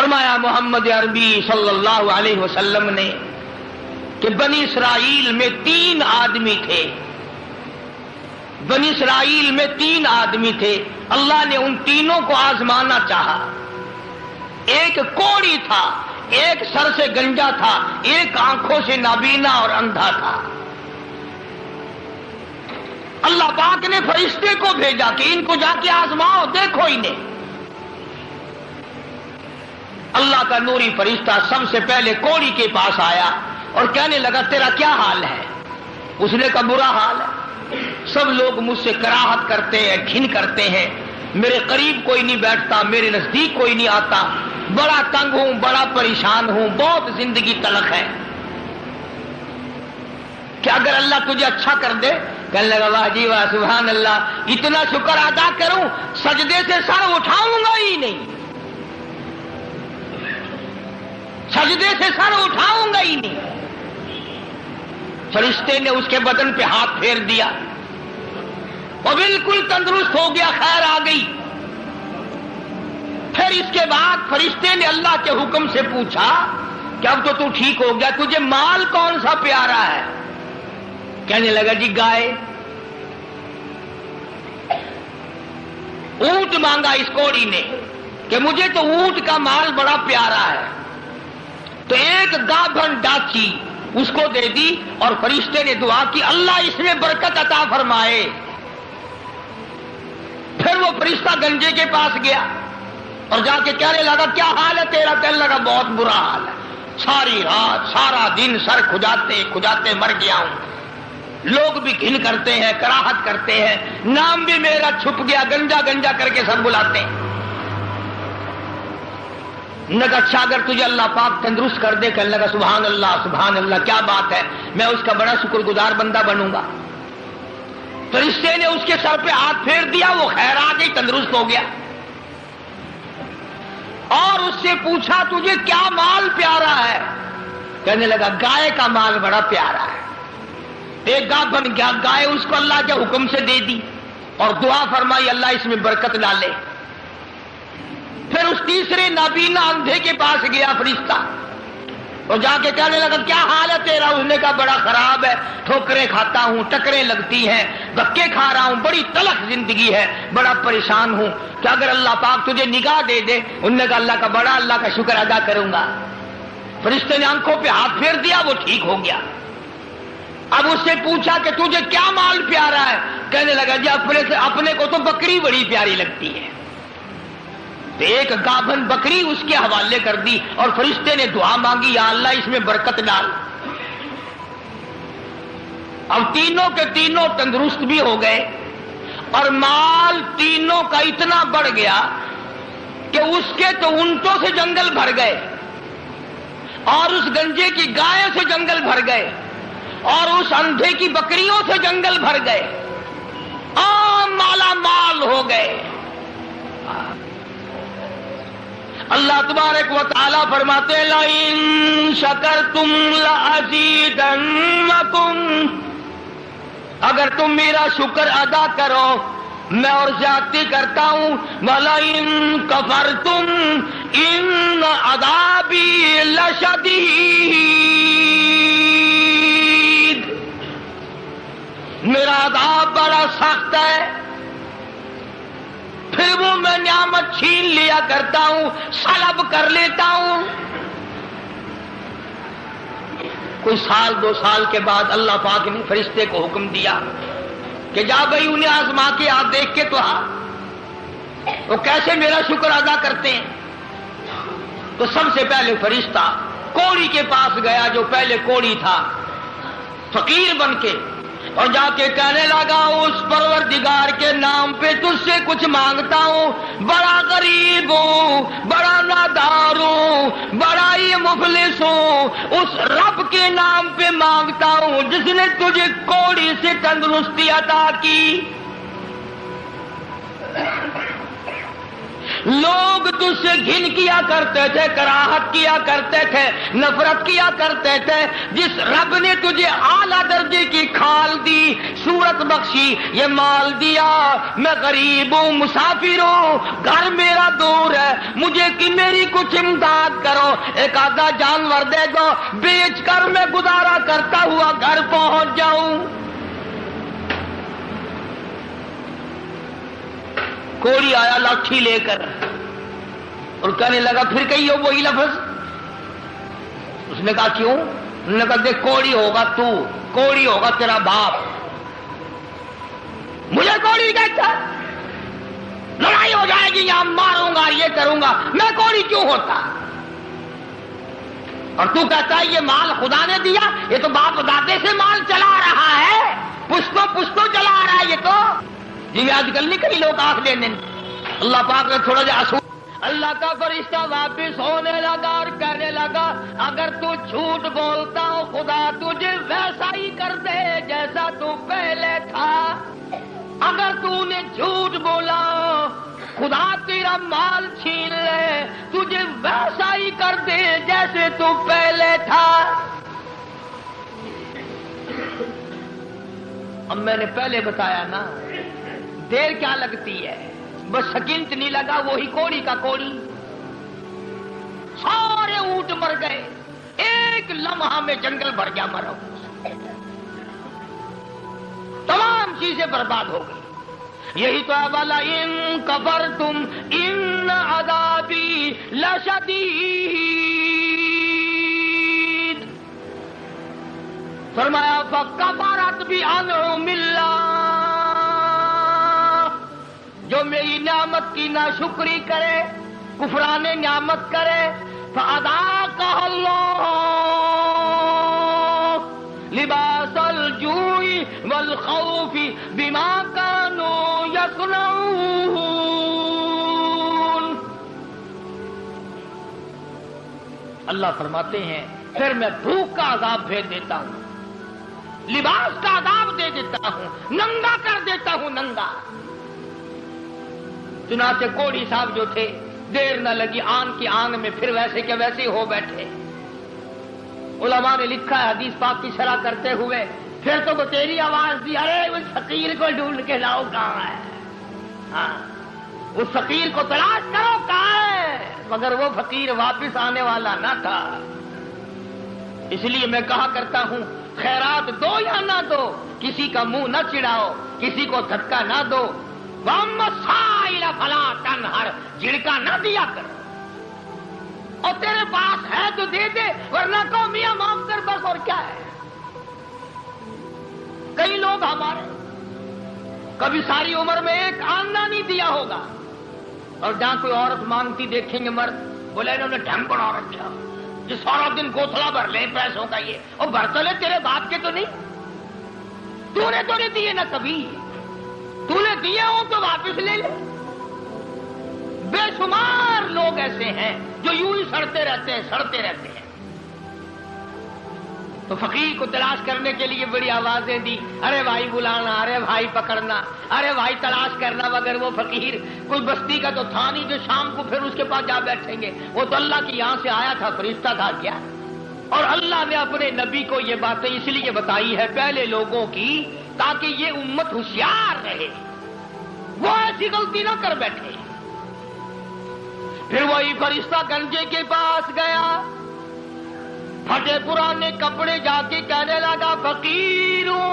فرمایا محمد عربی صلی اللہ علیہ وسلم نے کہ بنی اسرائیل میں 3 آدمی تھے، بنی اسرائیل میں 3 آدمی تھے، اللہ نے ان تینوں کو آزمانا چاہا۔ ایک کوڑی تھا، ایک سر سے گنجا تھا، ایک آنکھوں سے نابینا اور اندھا تھا۔ اللہ پاک نے فرشتے کو بھیجا کہ ان کو جا کے آزماؤ، دیکھو انہیں۔ اللہ کا نوری فرشتہ سب سے پہلے کوڑی کے پاس آیا اور کہنے لگا تیرا کیا حال ہے؟ اس نے کہا برا حال ہے، سب لوگ مجھ سے کراہت کرتے ہیں، گھن کرتے ہیں، میرے قریب کوئی نہیں بیٹھتا، میرے نزدیک کوئی نہیں آتا، بڑا تنگ ہوں، بڑا پریشان ہوں، بہت زندگی تلخ ہے۔ کہ اگر اللہ تجھے اچھا کر دے، کہنے لگا واہ جی واہ سبحان اللہ، اتنا شکر ادا کروں سجدے سے سر اٹھاؤں گا ہی نہیں، سجدے سے سر اٹھاؤں گا ہی نہیں۔ فرشتے نے اس کے بدن پہ ہاتھ پھیر دیا اور بالکل تندرست ہو گیا، خیر آ گئی۔ پھر اس کے بعد فرشتے نے اللہ کے حکم سے پوچھا کہ اب تو ٹھیک ہو گیا، تجھے مال کون سا پیارا ہے؟ کہنے لگا جی گائے۔ اونٹ مانگا اس کوڑی نے کہ مجھے تو اونٹ کا مال بڑا پیارا ہے، تو ایک گابھن ڈاچی اس کو دے دی اور فرشتے نے دعا کی اللہ اس میں برکت عطا فرمائے۔ پھر وہ فرشتہ گنجے کے پاس گیا اور جا کے کہنے لگا کیا حال ہے تیرا؟ کہنے لگا بہت برا حال ہے، ساری رات سارا دن سر کھجاتے کھجاتے مر گیا ہوں، لوگ بھی گھن کرتے ہیں، کراہت کرتے ہیں، نام بھی میرا چھپ گیا، گنجا گنجا کر کے سب بلاتے ہیں۔ نے کہا اچھا اگر تجھے اللہ پاک تندرست کر دے، کہنے لگا سبحان اللہ کیا بات ہے، میں اس کا بڑا شکر گزار بندہ بنوں گا۔ فرشتے نے اس کے سر پہ ہاتھ پھیر دیا، وہ خیر آ گئی، تندرست ہو گیا۔ اور اس سے پوچھا تجھے کیا مال پیارا ہے؟ کہنے لگا گائے کا مال بڑا پیارا ہے۔ ایک گاہ بن گیا گائے، اس کو اللہ کے حکم سے دے دی اور دعا فرمائی اللہ اس میں برکت ڈالے۔ پھر اس تیسرے نابینا اندھے کے پاس گیا فرشتہ اور جا کے کہنے لگا کیا حال ہے تیرا؟ اس نے کہا بڑا خراب ہے، ٹھوکریں کھاتا ہوں، ٹکریں لگتی ہیں، دھکے کھا رہا ہوں، بڑی تلخ زندگی ہے، بڑا پریشان ہوں، کہ اگر اللہ پاک تجھے نگاہ دے دے۔ انہوں نے کہا اللہ کا شکر ادا کروں گا۔ فرشتے نے آنکھوں پہ ہاتھ پھیر دیا، وہ ٹھیک ہو گیا۔ اب اس سے پوچھا کہ تجھے کیا مال پیارا ہے؟ کہنے لگا جی اپنے کو تو بکری بڑی پیاری لگتی ہے۔ تو ایک گابھن بکری اس کے حوالے کر دی اور فرشتے نے دعا مانگی یا اللہ اس میں برکت ڈال۔ اب تینوں کے تینوں تندرست بھی ہو گئے اور مال تینوں کا اتنا بڑھ گیا کہ اس کے تو اونٹوں سے جنگل بھر گئے اور اس گنجے کی گائے سے جنگل بھر گئے اور اس اندھے کی بکریوں سے جنگل بھر گئے، عام مالا مال ہو گئے۔ اللہ تبارک و تعالی فرماتے ہیں لَئِن شَكَرْتُمْ لَأَزِيدَنَّكُمْ، اگر تم میرا شکر ادا کرو میں اور زیادتی کرتا ہوں، وَلَئِن كَفَرْتُمْ إِنَّ عَذَابِي لَشَدِيدٌ، میرا عذاب بڑا سخت ہے۔ پھر وہ میں نعمت چھین لیا کرتا ہوں، سلب کر لیتا ہوں۔ کوئی سال 2 سال کے بعد اللہ پاک نے فرشتے کو حکم دیا کہ جا بھائی انہیں آزما کے آپ دیکھ کے تو وہ کیسے میرا شکر ادا کرتے ہیں۔ تو سب سے پہلے فرشتہ کوڑی کے پاس گیا جو پہلے کوڑی تھا، فقیر بن کے، اور جا کے کہنے لگا اس پروردگار کے نام پہ تجھ سے کچھ مانگتا ہوں، بڑا غریب ہوں، بڑا نادار ہوں، بڑا ہی مفلس ہوں، اس رب کے نام پہ مانگتا ہوں جس نے تجھے کوڑی سے تندرستی عطا کی۔ لوگ تجھ سے گھن کیا کرتے تھے، کراہت کیا کرتے تھے، نفرت کیا کرتے تھے۔ جس رب نے تجھے اعلیٰ درجے کی کھال دی، صورت بخشی، یہ مال دیا، میں غریب ہوں، مسافر ہوں، گھر میرا دور ہے، مجھے کہ میری کچھ امداد کرو، ایک آدھا جانور دے دو، بیچ کر میں گزارا کرتا ہوا گھر پہنچ جاؤں۔ کوڑی آیا لاٹھی لے کر اور کہنے لگا پھر کہی ہو وہی لفظ۔ اس نے کہا کیوں؟ انہوں نے کہا دیکھ کوڑی ہوگا تو، کوڑی ہوگا تیرا باپ، مجھے کوڑی کہتا، لڑائی ہو جائے گی یہاں، ماروں گا، یہ کروں گا، میں کوڑی کیوں ہوتا؟ اور تو کہتا ہے یہ مال خدا نے دیا، یہ تو باپ دادے سے مال چلا رہا ہے، پشتوں پشتوں چلا رہا ہے یہ تو۔ جی آج کل نہیں کئی لوگ آنکھ لینے، اللہ پاک نے تھوڑا جا اصول۔ اللہ کا فرشتہ واپس ہونے لگا اور کہنے لگا اگر تو جھوٹ بولتا ہو خدا تجھے ویسا ہی کر دے جیسا تو پہلے تھا۔ اگر تو نے جھوٹ بولا خدا تیرا مال چھین لے، تجھے ویسا ہی کر دے جیسے تو پہلے تھا۔ اب میں نے پہلے بتایا نا، دیر کیا لگتی ہے، بس سکنٹ نہیں لگا، وہی کوڑی کا کوڑی، سارے اونٹ مر گئے، ایک لمحہ میں جنگل بھر گیا مرو، تمام چیزیں برباد ہو گئی۔ یہی تو والا ان کفرتم ان عذابی لشدید، فرمایا فکفرت بانعم اللہ، جو میری نعمت کی ناشکری کرے، کفران نعمت کرے، فَأَذَاقَهَا اللَّهُ لِبَاسَ الْجُوعِ وَالْخَوْفِ بِمَا كَانُوا يَصْنَعُونَ۔ اللہ فرماتے ہیں پھر میں بھوک کا عذاب بھیج دیتا ہوں، لباس کا عذاب دے دیتا ہوں، ننگا کر دیتا ہوں، ننگا۔ چنانچہ کوڑی صاحب جو تھے دیر نہ لگی، آن کی آن میں پھر ویسے کے ویسے ہو بیٹھے۔ علماء نے لکھا ہے حدیث پاک کی شرح کرتے ہوئے، پھر تو وہ تیری آواز دی، ارے اس فقیر کو ڈھونڈ کے لاؤ کہاں ہے، ہاں اس فقیر کو تلاش کرو کہاں ہے، مگر وہ فقیر واپس آنے والا نہ تھا۔ اس لیے میں کہا کرتا ہوں خیرات دو یا نہ دو، کسی کا منہ نہ چڑھاؤ، کسی کو دھکا نہ دو، وَأَمَّا السَّائِلَ فَلَا تَنْهَرْ، جھڑکا نہ دیا کر، اور تیرے پاس ہے تو دے دے، ورنہ کہو میاں معاف کر بس، اور کیا ہے۔ کئی لوگ ہمارے کبھی ساری عمر میں ایک آنا نہیں دیا ہوگا، اور جہاں کوئی عورت مانگتی دیکھیں گے مرد، بولے انہوں نے ڈھنگ بڑھا رکھا، جو سارا دن گوتھلا بھر لیں پیسوں کا، یہ اور بھر تو لے تیرے باپ کے تو نہیں، تو نے تو نہیں دیے نہ کبھی، تو نے دیے ہوں تو واپس لے لے۔ بے شمار لوگ ایسے ہیں جو یوں ہی سڑتے رہتے ہیں، سڑتے رہتے ہیں۔ تو فقیر کو تلاش کرنے کے لیے بڑی آوازیں دی، ارے بھائی بلانا، ارے بھائی پکڑنا، ارے بھائی تلاش کرنا، مگر وہ فقیر کوئی بستی کا تو تھا نہیں جو شام کو پھر اس کے پاس جا بیٹھیں گے، وہ تو اللہ کی یہاں سے آیا تھا، فرشتہ تھا کیا۔ اور اللہ نے اپنے نبی کو یہ باتیں اس لیے بتائی ہے پہلے لوگوں کی، تاکہ یہ امت ہوشیار رہے، وہ ایسی غلطی نہ کر بیٹھے۔ پھر وہی فرشتہ گنجے کے پاس گیا، پھٹے پرانے کپڑے جا کے کہنے لگا فقیروں،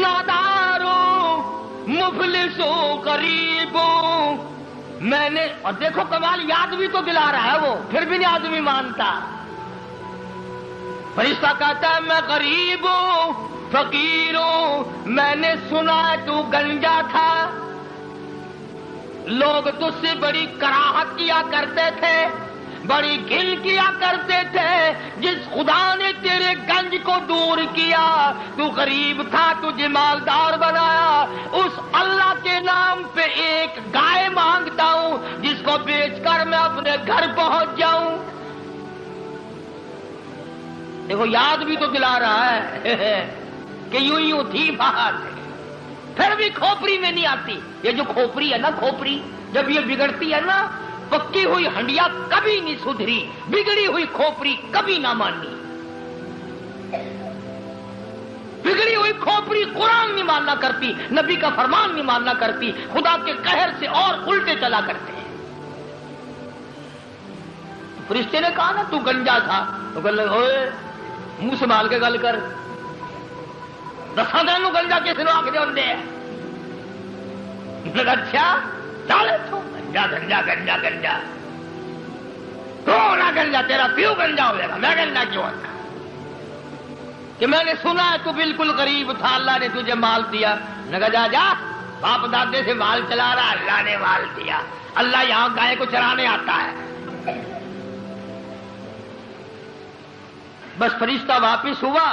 ناداروں، مفلسوں، غریبوں، میں نے، اور دیکھو کمال، یاد بھی تو دلا رہا ہے وہ، پھر بھی نہیں آدمی مانتا۔ فرشتہ کہتا ہے میں غریب ہوں، فقیر ہوں، میں نے سنا تو گنجا تھا، لوگ تجھ سے بڑی کراہت کیا کرتے تھے، بڑی گھن کیا کرتے تھے، جس خدا نے تیرے گنج کو دور کیا، تو غریب تھا، تجھے مالدار بنایا، اس اللہ کے نام پہ ایک گائے مانگتا ہوں جس کو بیچ کر میں اپنے گھر پہنچ جاؤں۔ دیکھو یاد بھی تو دلا رہا ہے کہ یوں یوں تھی بات، پھر بھی کھوپڑی میں نہیں آتی۔ یہ جو کھوپڑی ہے نا، کھوپڑی جب یہ بگڑتی ہے نا، پکی ہوئی ہنڈیا کبھی نہیں سدھری، بگڑی ہوئی کھوپڑی کبھی نہ مانی۔ بگڑی ہوئی کھوپڑی قرآن نہیں ماننا کرتی، نبی کا فرمان نہیں ماننا کرتی، خدا کے قہر سے اور الٹے چلا کرتے ہیں۔ فرشتے نے کہا نا تو گنجا تھا، تو کہنے لگے اوئے منہ سنبھال کے گل کر، دساں تینوں گنجا کس نے آکھ دے ہوندے ہے؟ اچھا چل تو گنجا گنجا گنجا گنجا، کون گنجا؟ تیرا پیو گنجا ہوئے گا، میں گنجا کیوں ہوتا کہ میں نے سنا ہے تو بالکل غریب تھا، اللہ نے تجھے مال دیا۔ میں کہا جا جا، باپ دادے سے مال چلا رہا، اللہ نے مال دیا، اللہ یہاں گائے کو چرانے آتا ہے۔ بس فرشتہ واپس ہوا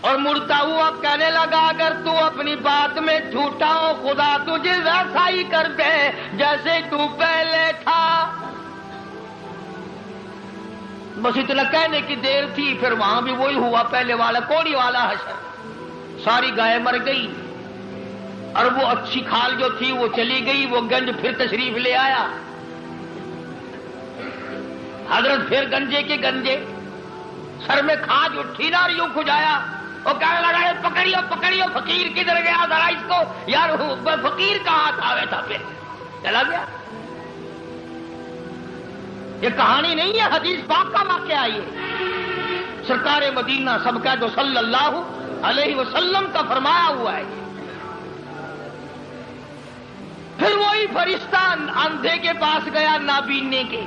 اور مڑتا ہوا کہنے لگا اگر تو اپنی بات میں جھوٹا ہو خدا تجھے ویسا ہی کر دے جیسے تو پہلے تھا۔ بس اتنا کہنے کی دیر تھی، پھر وہاں بھی وہی ہوا، پہلے والا کوڑی والا حشر، ساری گائے مر گئی اور وہ اچھی کھال جو تھی وہ چلی گئی۔ وہ گنج پھر تشریف لے آیا، حضرت پھر گنجے کے گنجے، سر میں کھاج اٹھی نا، یوں کھجایا، وہ کہنے لگا پکڑیو پکڑیو، فقیر کدھر گیا ذرا اس کو، یار فقیر کہاں تھا؟ تھا پھر چلا گیا۔ یہ کہانی نہیں ہے، حدیث پاک کا واقعہ یہ، سرکار مدینہ سب کا جو صلی اللہ علیہ وسلم کا فرمایا ہوا ہے۔ پھر وہی فرشتہ اندھے کے پاس گیا نابینے کے،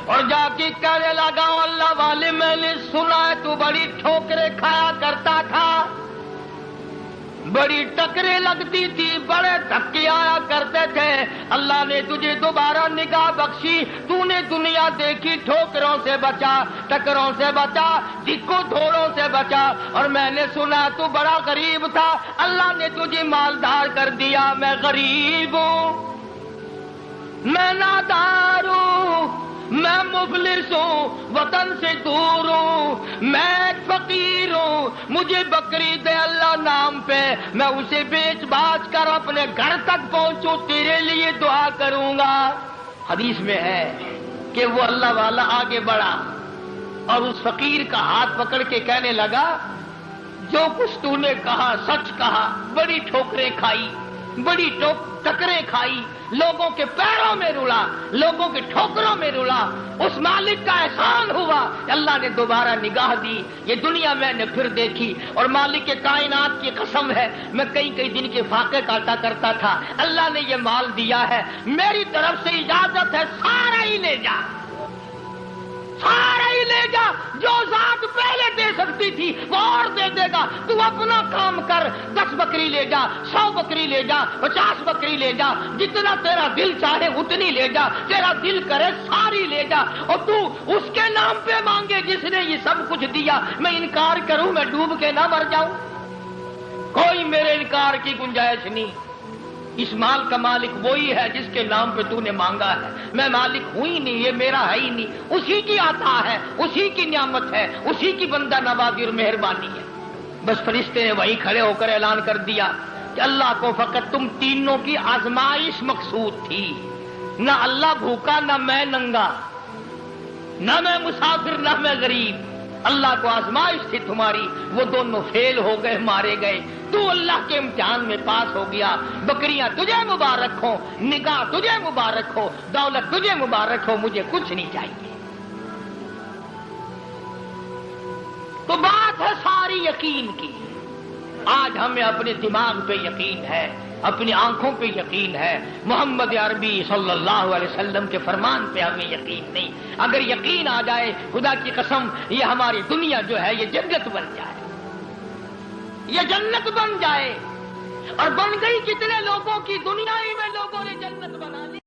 اور جا کے کہنے لگا اللہ والے میں نے سنا ہے تو بڑی ٹھوکریں کھایا کرتا تھا، بڑی ٹکریں لگتی تھی، بڑے دھکے آیا کرتے تھے، اللہ نے تجھے دوبارہ نگاہ بخشی، تو نے دنیا دیکھی، ٹھوکروں سے بچا، ٹکروں سے بچا، دکوں دھوڑوں سے بچا، اور میں نے سنا تو بڑا غریب تھا، اللہ نے تجھے مالدار کر دیا۔ میں غریب ہوں، میں نادار ہوں، میں مفلس ہوں، وطن سے دور ہوں، میں ایک فقیر ہوں، مجھے بکری دے اللہ نام پہ، میں اسے بیچ باچ کر اپنے گھر تک پہنچوں، تیرے لیے دعا کروں گا۔ حدیث میں ہے کہ وہ اللہ والا آگے بڑھا اور اس فقیر کا ہاتھ پکڑ کے کہنے لگا جو کچھ تو نے کہا سچ کہا، بڑی ٹھوکریں کھائی، بڑی ٹکریں کھائی، لوگوں کے پیروں میں رلا، لوگوں کے ٹھوکروں میں رلا، اس مالک کا احسان ہوا، اللہ نے دوبارہ نگاہ دی، یہ دنیا میں نے پھر دیکھی، اور مالک کے کائنات کی قسم ہے میں کئی دن کے فاقے کاٹا کرتا تھا، اللہ نے یہ مال دیا ہے، میری طرف سے اجازت ہے سارا ہی لے جا، سارا ہی لے جا، جو ذات پہلے دے سکتی تھی وہ اور دے دے گا، تو اپنا کام کر، 10 بکری لے جا، 100 بکری لے جا، 50 بکری لے جا، جتنا تیرا دل چاہے اتنی لے جا، تیرا دل کرے ساری لے جا، اور تو اس کے نام پہ مانگے جس نے یہ سب کچھ دیا، میں انکار کروں میں ڈوب کے نہ مر جاؤں؟ کوئی میرے انکار کی گنجائش نہیں، اس مال کا مالک وہی ہے جس کے نام پہ تو نے مانگا ہے، میں مالک ہوں ہی نہیں، یہ میرا ہے ہی نہیں، اسی کی عطا ہے، اسی کی نعمت ہے، اسی کی بندہ نوازی اور مہربانی ہے۔ بس فرشتے نے وہیں کھڑے ہو کر اعلان کر دیا کہ اللہ کو فقط تم تینوں کی آزمائش مقصود تھی، نہ اللہ بھوکا، نہ میں ننگا، نہ میں مسافر، نہ میں غریب، اللہ کو آزمائش تھی تمہاری، وہ دونوں فیل ہو گئے، مارے گئے، تو اللہ کے امتحان میں پاس ہو گیا، بکریاں تجھے مبارک ہو، نگاہ تجھے مبارک ہو، دولت تجھے مبارک ہو، مجھے کچھ نہیں چاہیے۔ تو بات ہے ساری یقین کی، آج ہمیں اپنے دماغ پہ یقین ہے، اپنی آنکھوں پہ یقین ہے، محمد عربی صلی اللہ علیہ وسلم کے فرمان پہ ہمیں یقین نہیں۔ اگر یقین آ جائے خدا کی قسم یہ ہماری دنیا جو ہے یہ جنت بن جائے، یہ جنت بن جائے، اور بن گئی کتنے لوگوں کی، دنیا ہی میں لوگوں نے جنت بنا لی۔